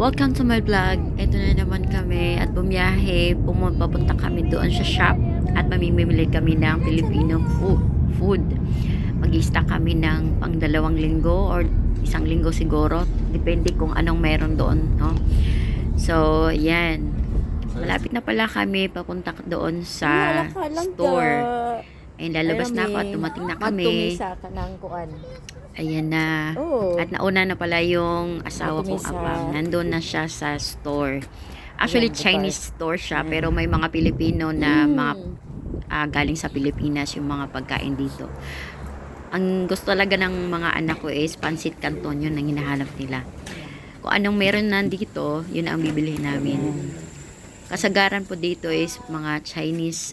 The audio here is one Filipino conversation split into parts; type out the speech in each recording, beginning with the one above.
Welcome to my vlog. Ito na naman kami at bumiyahe. Papunta kami doon sa shop at mamimili kami ng Filipino food. Mag-i-stock kami ng pang 2 linggo or 1 linggo siguro. Depende kung anong meron doon, no? So, yan. Malapit na pala kami papunta doon sa store. Ayun, lalabas na ako at dumating na kami. Ayan na. At nauna na pala yung asawa kong apam. Nandun na siya sa store. Actually, Chinese store siya. Pero may mga Pilipino na mga galing sa Pilipinas yung mga pagkain dito. Ang gusto talaga ng mga anak ko is pancit canton. Yun ang hinahanap nila. Kung anong meron nandito, yun ang bibili namin. Kasagaran po dito is mga Chinese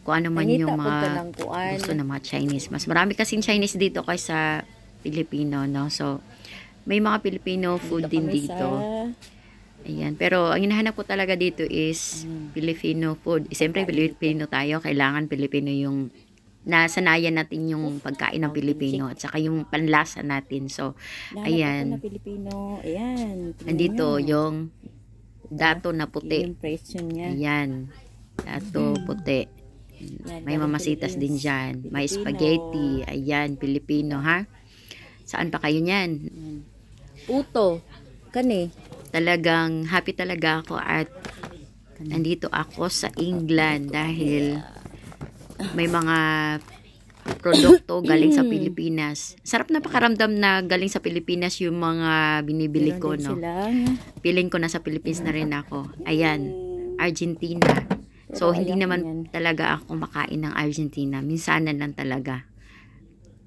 kung ano man yung mga gusto ng mga Chinese. Mas marami kasing Chinese dito kaysa Pilipino, no? So, may mga Filipino food din dito. Ayan. Pero, ang hinahanap ko talaga dito is Filipino food. Siyempre, Filipino tayo. Kailangan Filipino yung nasanayan natin yung pagkain ng Pilipino at saka yung panlasa natin. So, ayan. Nandito yung dato na puti. Ayan. Dato puti. May mamasitas din dyan. May spaghetti. Ayan, Pilipino, ha? Saan pa kayo nyan? Uto. Kani. Talagang happy talaga ako at nandito ako sa England dahil may mga produkto galing sa Pilipinas. Sarap na pakaramdam na galing sa Pilipinas yung mga binibili ko, no? Piling ko na sa Philippines na rin ako. Ayan, Argentina. So, hindi naman talaga ako makain ng Argentina. Minsanan lang talaga.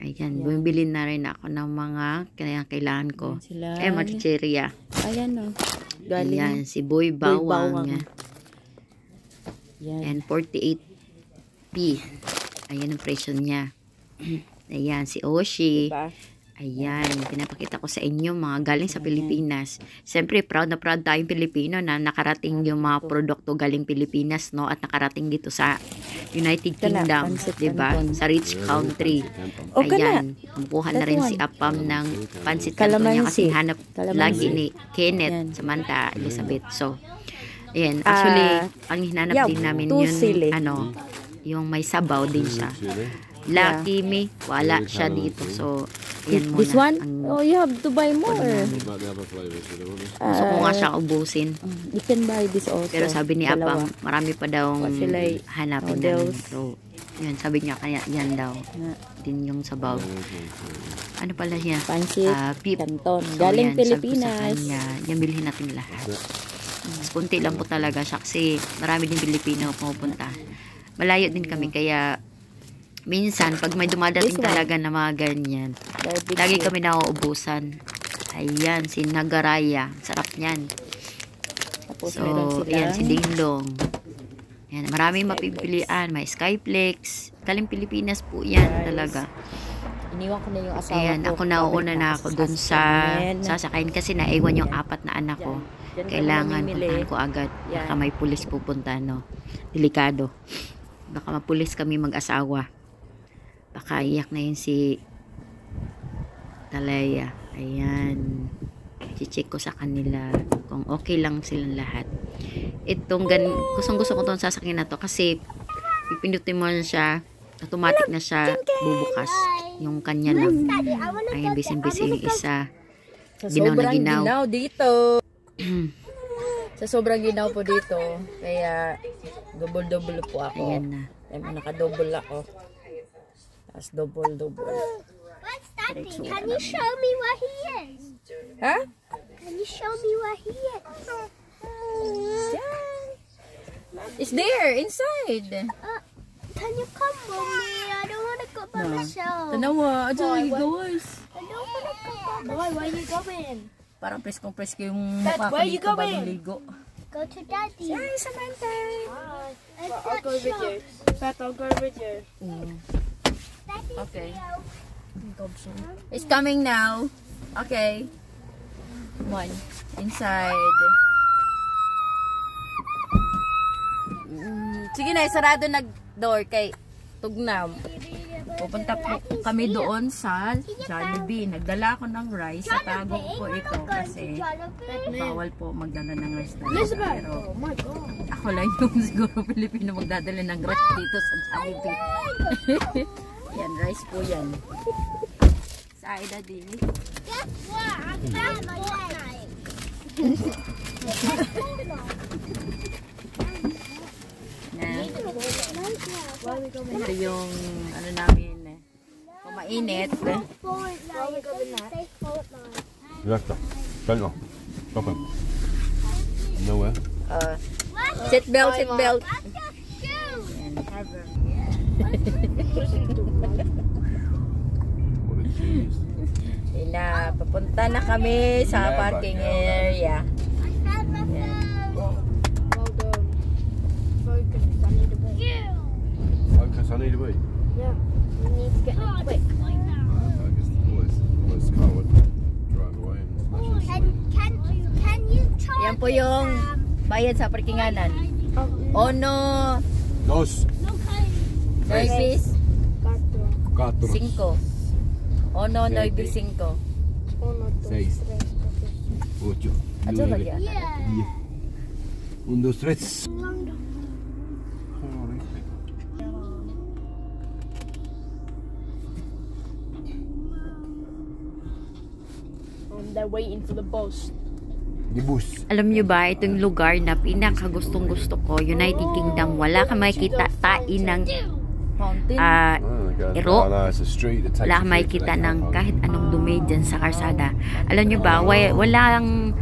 Ayan, bumibili na rin ako ng mga kailangan ko. Machicheria. Ayan, o. Ayan, si Boy Bawang. Ayan, 48p. Ayan ang presyo niya. Ayan, si Oshi. Ayan, pinapakita ko sa inyo mga galing sa Pilipinas. Siyempre, proud na proud tayong Pilipino na nakarating yung mga produkto galing Pilipinas, no? At nakarating dito sa United Kingdom, diba? Sa rich country. Ayan, kumukuha na rin si Apam ng pansit canton niya kasi hanap lagi ni Kenneth, Samantha, Elizabeth. So, ayan, actually, ang hinanap din namin yun, yung may sabaw din siya. Lucky me, wala siya dito. So, yan muna. This one? You have to buy more. Gusto ko nga siya ubusin. You can buy this also. Pero sabi ni Apang, marami pa daw hanapin namin. So, yan, sabi niya, kaya yan daw. Din yung sabaw. Ano pala yan? Pancit canton. So, galing yan, Pilipinas. Yan, bilhin natin lahat. Kunti lang po talaga siya kasi marami din Pilipino pumupunta. Malayo din kami, kaya minsan, pag may dumadating talaga na mga ganyan, lagi kami nauubusan. Ayan, si Nagaraya. Sarap niyan. So, ayan, si Dinglong. Ayan, maraming mapipilian. May Skyflex. Galing Pilipinas po yan talaga. Iniwan ko na yung asawa ayan, ko. ako nauuna na ako dun sa sasakayin kasi naiwan yung 4 na anak ko. Kailangan puntahan ko agad. Baka may pulis pupunta, no? Delikado. Baka mapulis kami mag-asawa. Baka iyak na yun si Talaya. Ayan. I-check ko sa kanila kung okay lang silang lahat. Itong gustong-gusto ko itong sasakyan na to kasi pipindutin mo na siya, automatic na siya bubukas. Yung kanya lang. Ayan, busy-busy yung isa. Ginaw na ginaw. Ginaw dito. Sa sobrang ginaw po dito. Kaya double-double po ako. Ayan na. Naka-double ako. As double. What's Daddy? Can you show me where he is? Huh? Can you show me where he is? It's there, inside. Can you come with me? I don't want to go by myself. Tanawa, aja guys. I don't want to go by myself. Where are you going? Parang preskong-presko yung mukha ko dito bagong ligo. Go to Daddy. Hi, Samantha. I'll go with you. Pat, I'll go with you. Okay. It's coming now. Okay. Come on. Inside. Sige na, sarado na door kay Tugnam. Pupunta po kami doon sa Jollibee. Nagdala ako ng rice. Sa tago ko po ito kasi bawal po magdala ng rice talaga. Pero ako lang yung siguro Pilipino magdadala ng rice dito sa Jollibee. Yan, rice po yan. Sa Aida din. Guess what? I found my leg. Ito yung ano namin kumainit. Rätta. Själva. Toppen. Nowhere. Seat belt, seat belt. What a cheese. Papunta na kami sa parking area. Focus, I need a wee. Yeah, we need to get quick. Focus, always car would drive away and smash it. Can you try? Yan po yung bayad sa parkinganan. Ono, Dos. Noibis, 4. 5. Ono, Noibis, 5. 6. 8. Ato lagi yan. 1, 2, 3. They're waiting for the bus. Di bus. Alam nyo ba, itong lugar na pinakagustong gusto ko, United Kingdom, wala kang makikita tain ng Fountain. ero. It's a street that takes Wala kang you to makikita that ng park. kahit anong dumi dyan sa karsada. Alam nyo ba, walang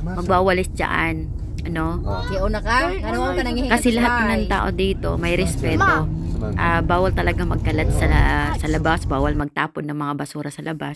magwawalis dyan. Ano? Kaya una ka? Ano ka nanghihingat? Kasi lahat ng tao dito may respeto. Bawal talaga magkalat sa labas, bawal magtapon ng mga basura sa labas.